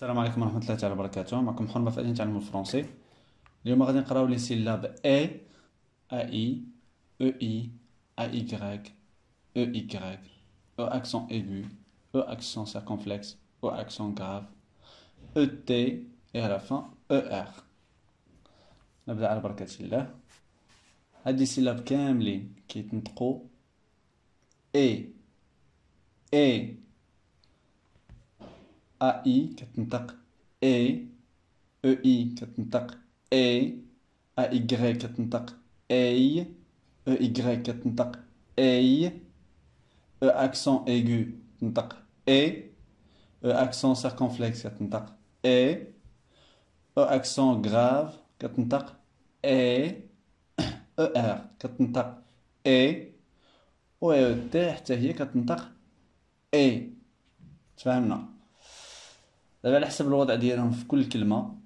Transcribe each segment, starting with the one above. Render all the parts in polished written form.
السلام عليكم ورحمة الله تعالى وبركاته. معكم محمد فادي نتعلم الفرنسي. اليوم غادي نقراو لي سيلاب اي اي او اي اي اي او اي او accent aigu او accent circonflexe او accent grave او تي et à la fin ار. نبدأ على بركة الله. هاد السيلاب كاملين كيتنطقوا اي اي اي كتنطق اي او اي كتنطق اي اي كتنطق اي او اي كتنطق اي او accent aigu كتنطق اي او accent circonflexe كتنطق اي او accent grave كتنطق اي او ار كتنطق اي و تي حتى هي كتنطق اي. تفهمنا؟ دابا على حسب الوضع ديالهم في كل كلمة،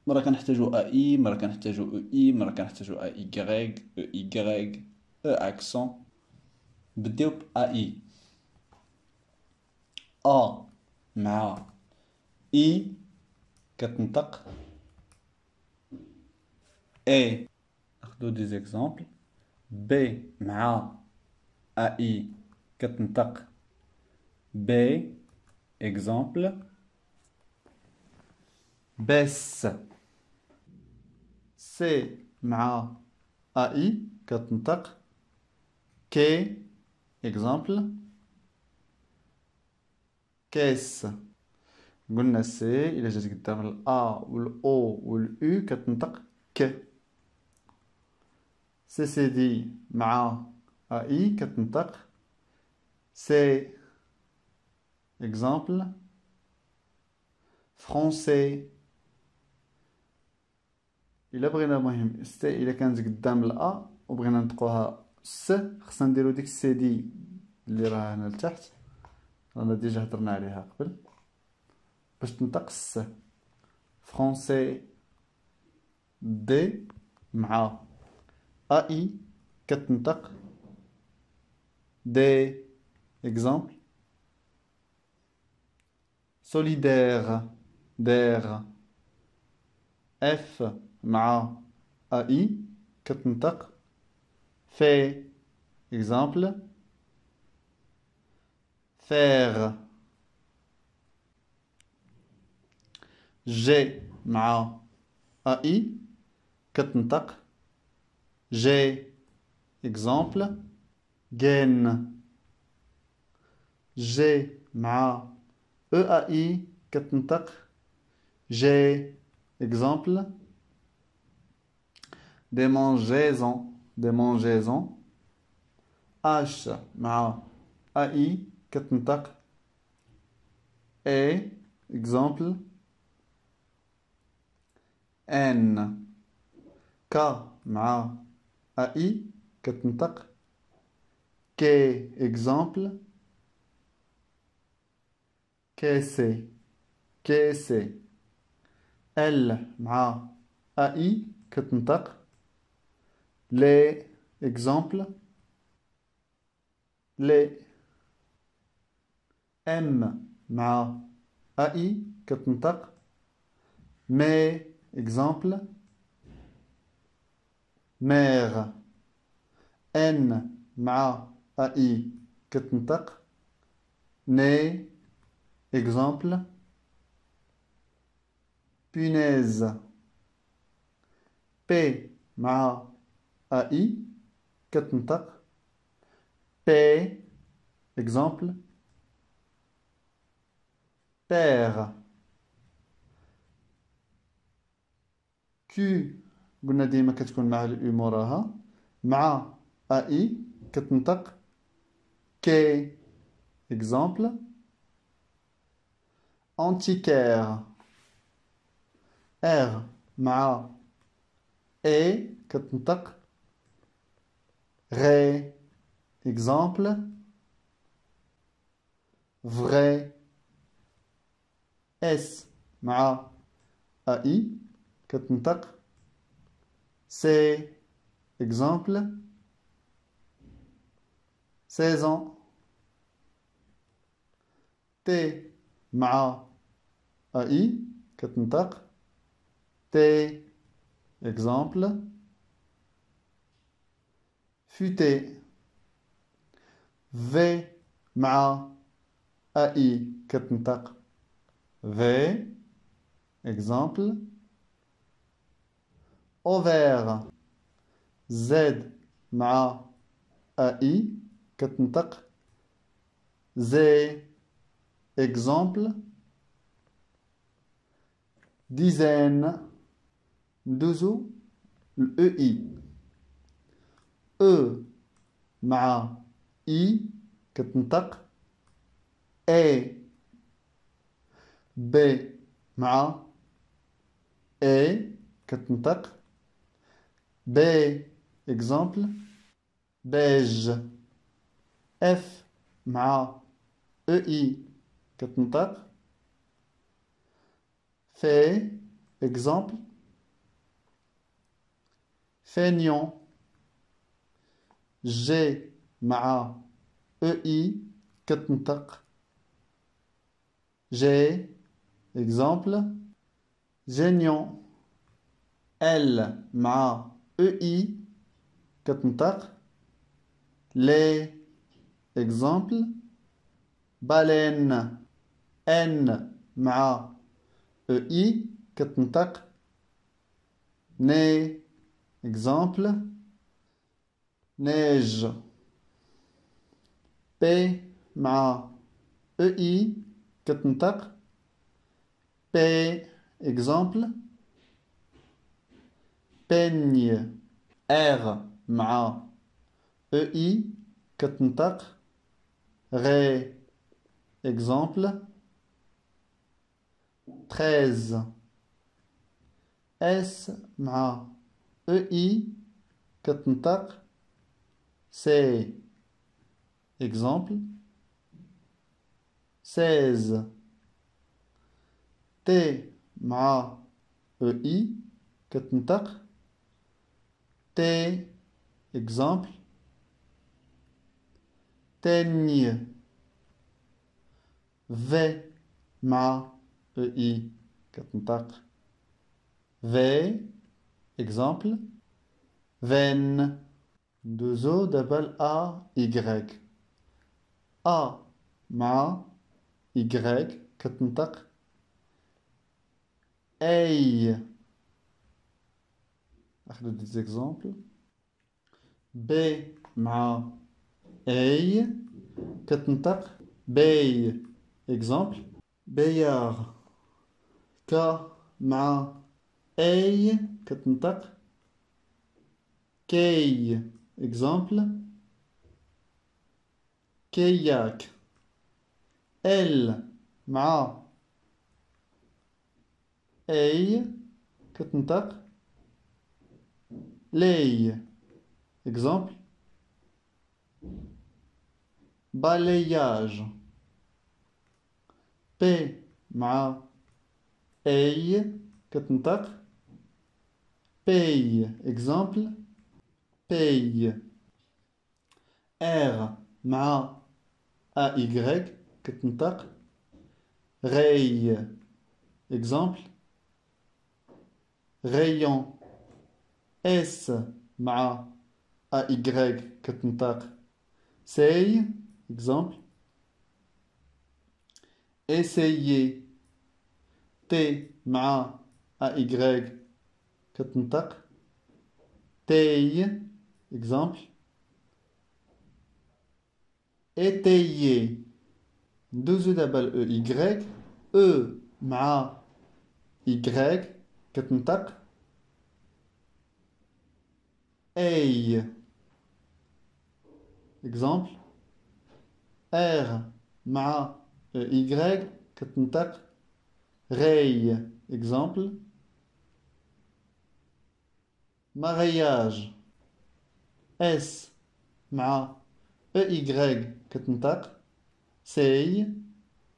مرة كنحتاجو اي، مرة كنحتاجو او اي، مرة كنحتاجو اي او اكسون. بديو ب اي. ا مع اي كتنطق اي. ناخدو دي زيكزامبل. بي مع اي كتنطق بي. اكزامبل: بس. سي مع اي كتنطق كي. اكزامبل: كيس. قلنا سي إلا جات قدام الأ والأو والأو كتنطق ك. سي سي دي مع أي كتنطق سي. إكزامبل: فرونسي. إلا بغينا مهم سي إلا كانت قدام الأ وبغينا نطقوها س، خصنا نديرو ديك سي دي اللي راه هنا لتحت، رانا ديجا هضرنا عليها قبل، باش تنطق س. فرونسي. دي مع اي كتنطق دي. اكزامبل: solidaire. دير. اف مع اي كتنطق في. اكزامبل: faire. جي مع اي كتنطق جي. اكزامبل: gain. جي مع او اي كتنطق جي. اكزامبل: démangeaisons. démangeaisons. اش مع اي كتنطق اي. اكزامبل: ان. ك مع اي كتنطق كي. اكزامبل: كيسي. كيسي. ال مع اي كتنطق لي. اكزامبل: لي. ام مع اي كتنطق مي. اكزامبل: مير. ان مع اي كتنطق ني. اكزامبل: punaise. بي مع اي كتنطق بي. اكزامبل: père. كيو قلنا ديما كتكون مع الاو موراها، مع اي كتنطق كي. اكزامبل: antiquaire. ار مع اي كتنطق غي. اكزامبل: vrai. اس مع اي كتنطق سي. اكزامبل: saison. تي مع أي كتنطق T. Exemple. Futé. V مع أي كتنطق V. Exemple. Ovaire. Z مع أي كتنطق Z. Exemple. Dizaine. ندوزو الEI. E مع I كتنطق A. B مع A كتنطق B. Exemple. Beige. F مع EI كتنطق Fait. Exemple. Feignant. G مع EI كتنطق G. Exemple. Gênant. L مع EI كتنطق les. Exemple. Baleine. N مع EI كتنطق nez. Exemple. Neige. P مع EI كتنطق P. Exemple. Peigne. R مع EI كتنطق Ré. Exemple. 13. S مع EI كتنطق C. Exemple. 16. T مع EI كتنطق T. Exemple. Teigne. V مع EI كتنطق V. Exemple. Veine. ندوزو دبل A Y. A مع Y كتنطق أي. أخذ des exemples. B مع أي كتنطق بي. Exemple. بيار. K مع أي كتنطق كي. Exemple. كياك. L مع أي كتنطق لي. Exemple. balayage. P مع أي كتنطق paye. Exemple. paye. R مع AY كتنطق ray. Exemple. rayon. S مع AY كتنطق say. Exemple. essayer. T مع AY كتنطق تي. Exemple. étayer. ندوزو دابا ال Y. E مع Y كتنطق أي. Exemple. R مع Y كتنطق ray. Exemple. mariage. S مع EY كتنطق say.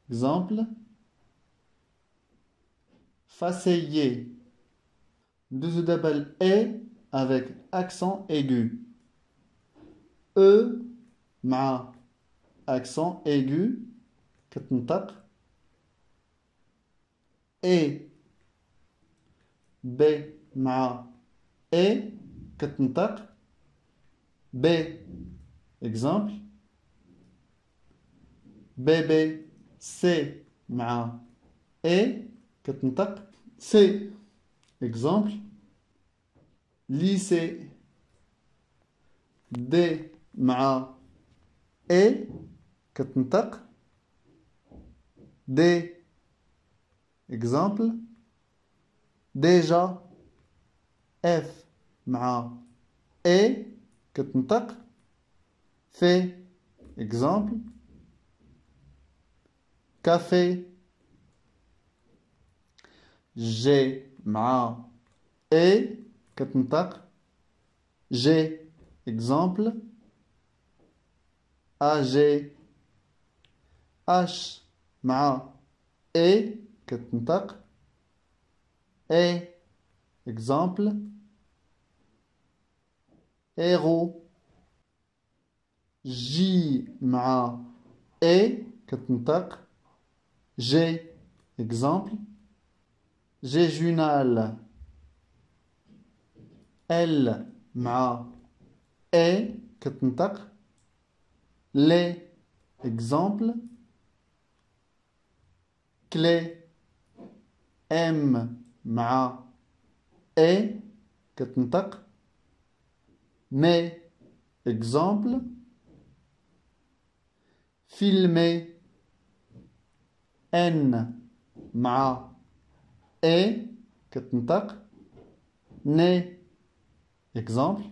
Exemple. faceiller. ندوزو دابا ال E avec accent aigu. E مع accent aigu كتنطق إي. ب مع إي كتنطق ب. exemple. بيبي. سي مع إي كتنطق سي. exemple. lycée. دي مع إي كتنطق دي. exemple. déjà. اف مع إي كتنطق في. exemple. café. جي مع إي كتنطق جي. exemple. ag. اش مع إي كتنطق إي. exemple. héros. جي مع إي كتنطق جي. exemple. جيجونال. ال مع إي كتنطق لي. exemple. كلي. ام مع إي كتنطق مي. exemple. filmer. ان مع إي كتنطق ني. exemple.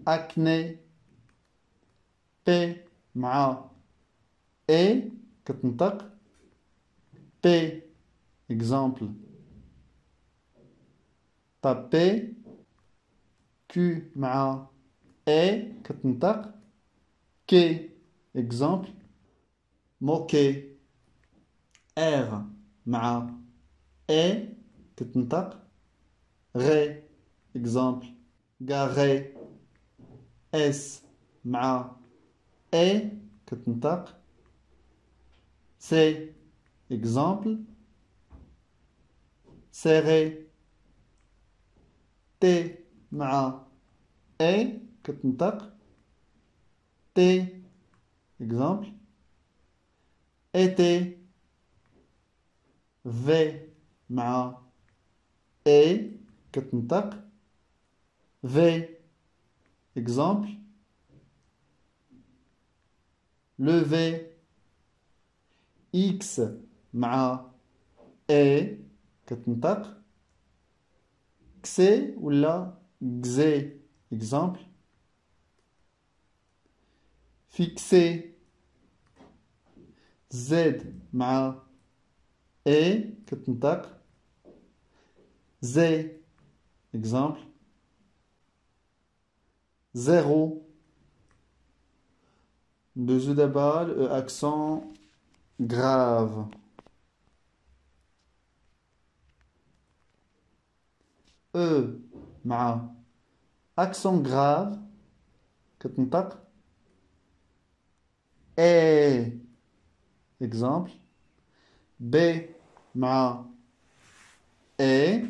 acné. بي مع إي كتنطق بي. exemple. taper. كيو مع إي كتنطق كي. exemple. moquer. ار مع إي كتنطق غي. exemple. garé. اس مع إي كتنطق سي. exemple. serré. تي مع إي كتنطق تي. exemple. été. في مع إي كتنطق في. exemple. lever. x مع إي كتنطق كسي ولا كزي. exemple. fixer. زد مع إي كتنطق زي. exemple. zéro. De jeu de balle, accent grave. E مع accent grave كتنطق اي. exemple. ب مع اي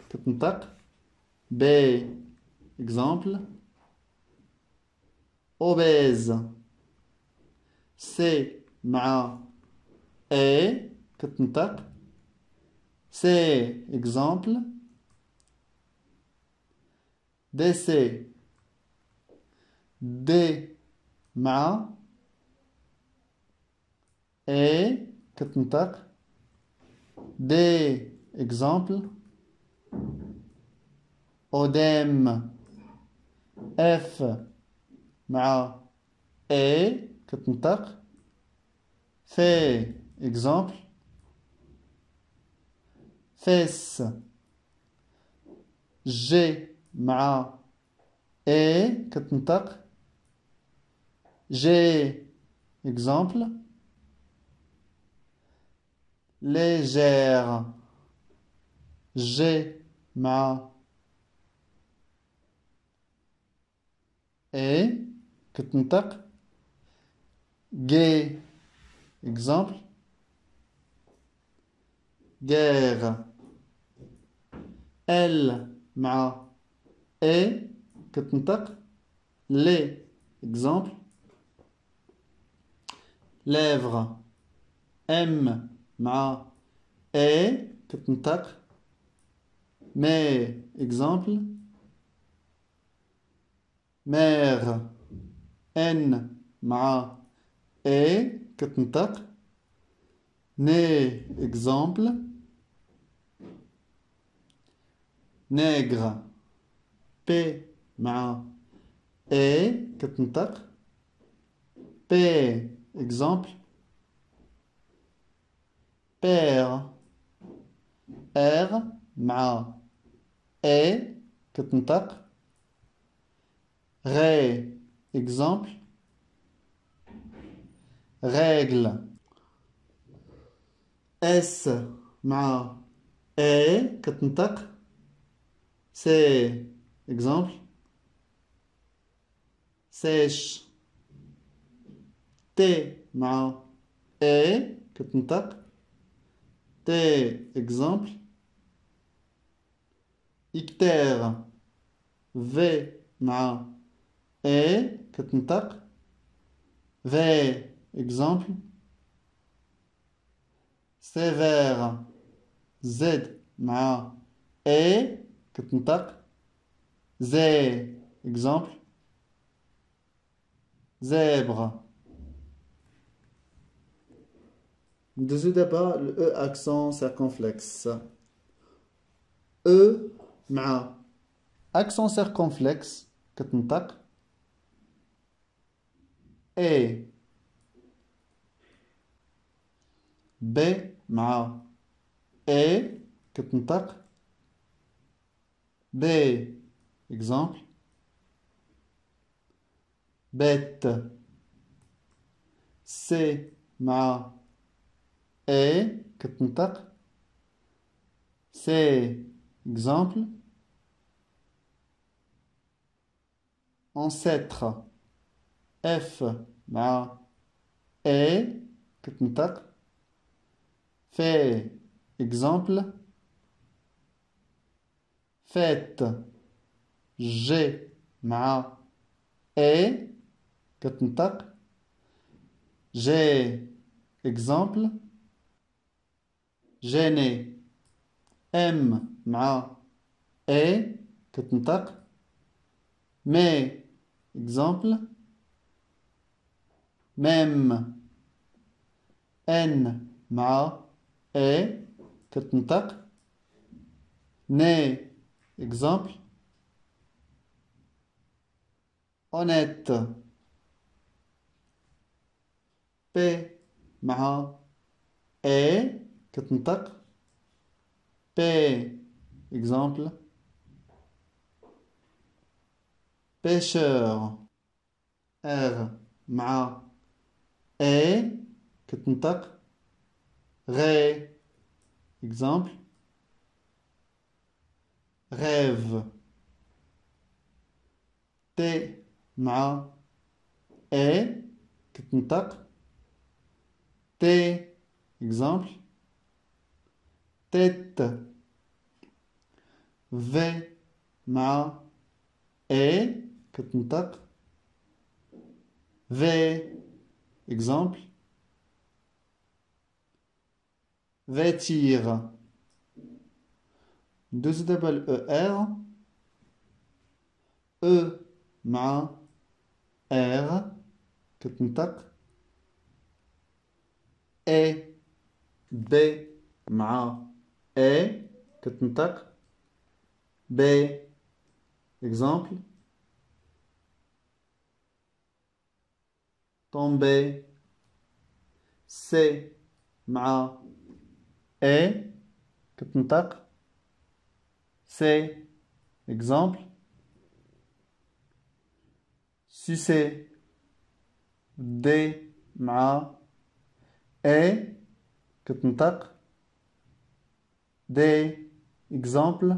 كتنطق ب. exemple. obèse. سي مع اي كتنطق سي. exemple. décès. دي مع اي كتنطق دي. exemple. أوديم. اف مع اي كتنطق في. exemple. فيس. جي مع اي كتنطق جي. exemple. légère. جي مع اي كتنطق جي. exemple. guerre. L مع A كتنطق les. Exemple. Lèvres. M مع A كتنطق mais. Exemple. Mère. N مع A كتنطق né. Exemple. Nègre. P مع A كتنطق P. Exemple. Père. R مع A كتنطق ré. Exemple. Règle. S مع A كتنطق C. Exemple. Sèche. T مع A كتنطق T. Exemple. Ictère. V مع A كتنطق V. Exemple. Sévère. Z مع A كتنطق Z. Exemple. Zèbre. Dessous d'abord le E accent circonflexe. E مع accent circonflexe كتنطق A. B مع A كتنطق B. Exemple. Bête. C مع A كتنطق C. Exemple. Ancêtre. F مع A كتنطق fait. Exemple. Fête. G مع A كتنطق G. Exemple. Gêné. M مع A كتنطق mais. Exemple. Même. N مع A كتنطق né. Exemple. Honnête. P مع A كتنطق P. Exemple. Pêcheur. R مع A كتنطق ré. Exemple. Rêve. T مع A كتنطق T. Exemple. Tête. V مع A كتنطق V. Exemple. Vêtir. Deuxième double ER. E مع R كتنطق A. B مع A كتنطق B. Exemple. Tomber. C مع A كتنطق C. Exemple. Sucer. D مع A كتنطق D. Exemple.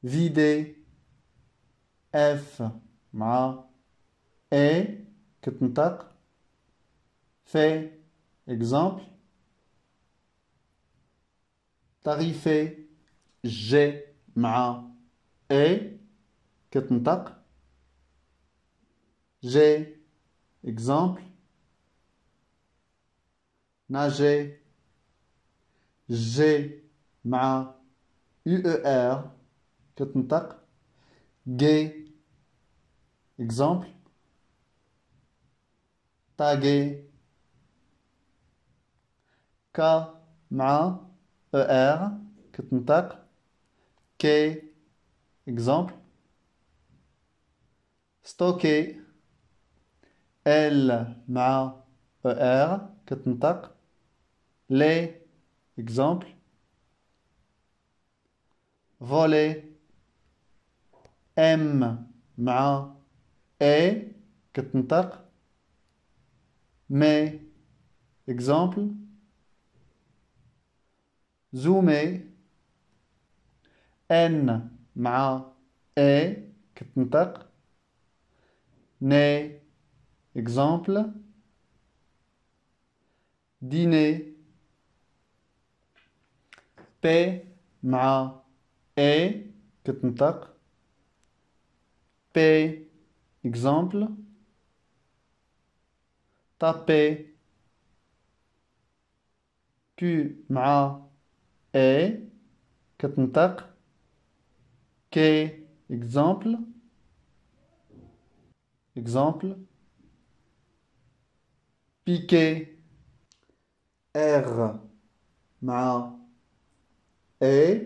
Vider. F مع A كتنطق fait. Exemple. تعريفي G مع A كتنطق G exemple nager G مع UER كتنطق gay exemple taguer K مع ER كتنطق K exemple stocker L مع ER كتنطق les exemple voler M مع A كتنطق mais exemple zoomer N مع A كتنطق né exemple dîner P مع A كتنطق P exemple taper Q مع A كتنطق K exemple piquer R مع A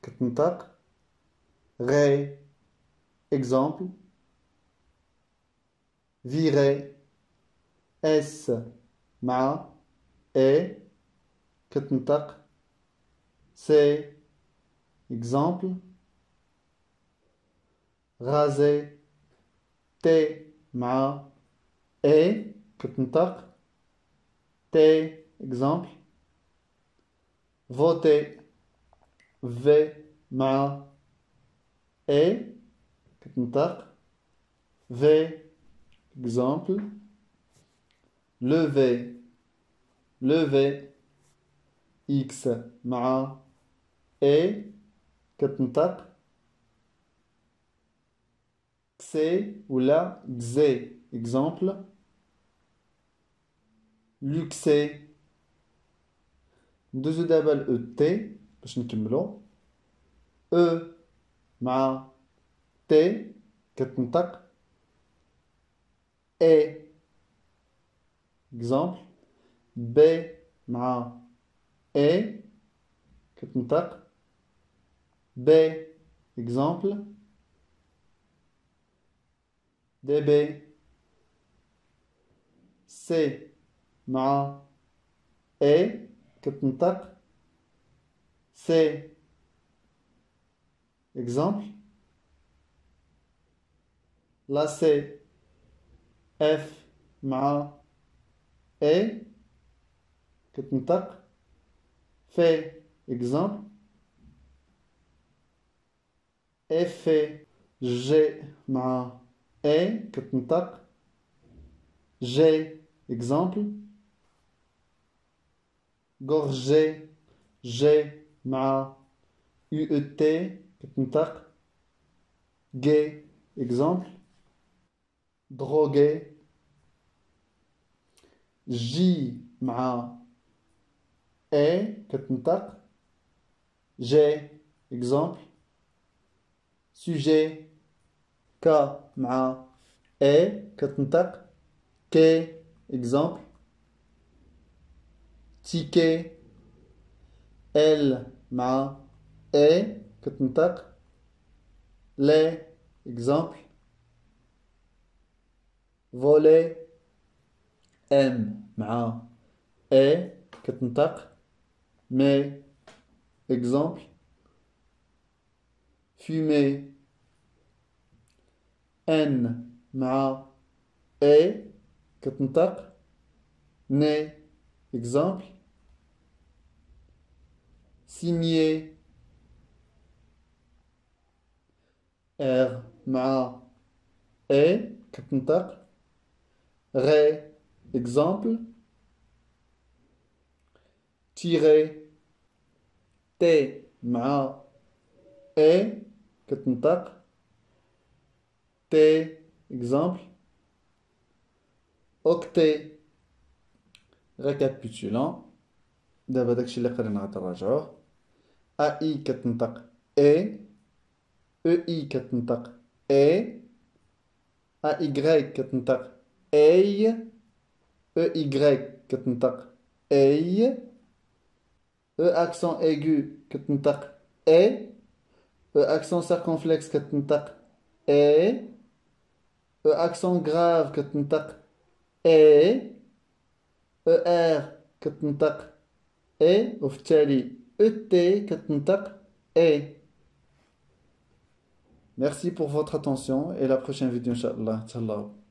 كتنطق ré exemple virer S مع A كتنطق C exemple raser T مع A كتنطق T exemple voter V مع A كتنطق V exemple lever X مع A كتنطق X ولا X exemple luxer ندوزو دابا ل T باش نكملو E مع T كتنطق A exemple B مع A كتنطق B exemple DB C مع A كتنطق C exemple لا C F مع A كتنطق F exemple F G مع A كتنطق G exemple gorger G مع UET كتنطق gay exemple droguer J مع A كتنطق G exemple sujet K مع A كتنطق K exemple ticket L مع A كتنطق les exemple voler M مع A كتنطق mais exemple fumer N مع A كتنطق né exemple signer R مع A كتنطق ré exemple tirer T مع A كتنطق T exemple octet récapitulant دابا داكشي اللي قرينا غادي نراجعوه AI كتنطق A EI كتنطق A AY كتنطق أي EY كتنطق أي E accent aigu كتنطق أ E accent circonflexe كتنطق أ E accent grave كتنطق أ ER كتنطق أ وفي التالي ET كتنطق أ. Merci pour votre attention et la prochaine vidéo, Inch'Allah. Tchau.